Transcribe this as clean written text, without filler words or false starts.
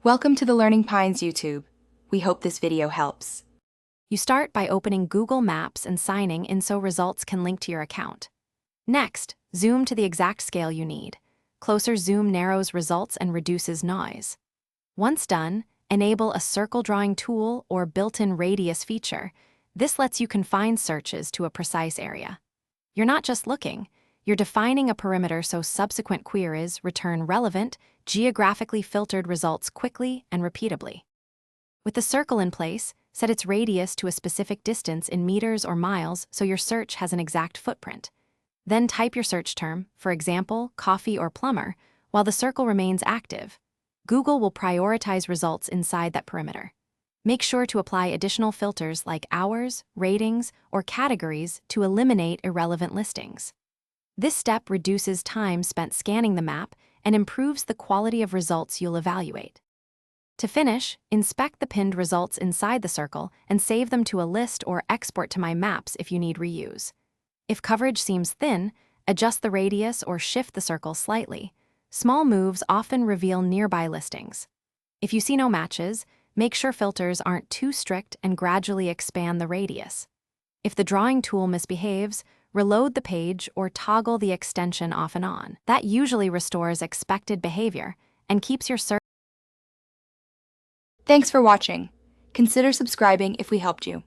Welcome to the Learning Pines YouTube. We hope this video helps. You start by opening Google Maps and signing in so results can link to your account. Next, zoom to the exact scale you need. Closer zoom narrows results and reduces noise. Once done, enable a circle drawing tool or built-in radius feature. This lets you confine searches to a precise area. You're not just looking, you're defining a perimeter so subsequent queries return relevant, geographically filtered results quickly and repeatably. With the circle in place, set its radius to a specific distance in meters or miles so your search has an exact footprint. Then type your search term, for example, coffee or plumber, while the circle remains active. Google will prioritize results inside that perimeter. Make sure to apply additional filters like hours, ratings, or categories to eliminate irrelevant listings. This step reduces time spent scanning the map and improves the quality of results you'll evaluate. To finish, inspect the pinned results inside the circle and save them to a list or export to My Maps if you need reuse. If coverage seems thin, adjust the radius or shift the circle slightly. Small moves often reveal nearby listings. If you see no matches, make sure filters aren't too strict and gradually expand the radius. If the drawing tool misbehaves, reload the page or toggle the extension off and on. That usually restores expected behavior and keeps your search. Thanks for watching. Consider subscribing if we helped you.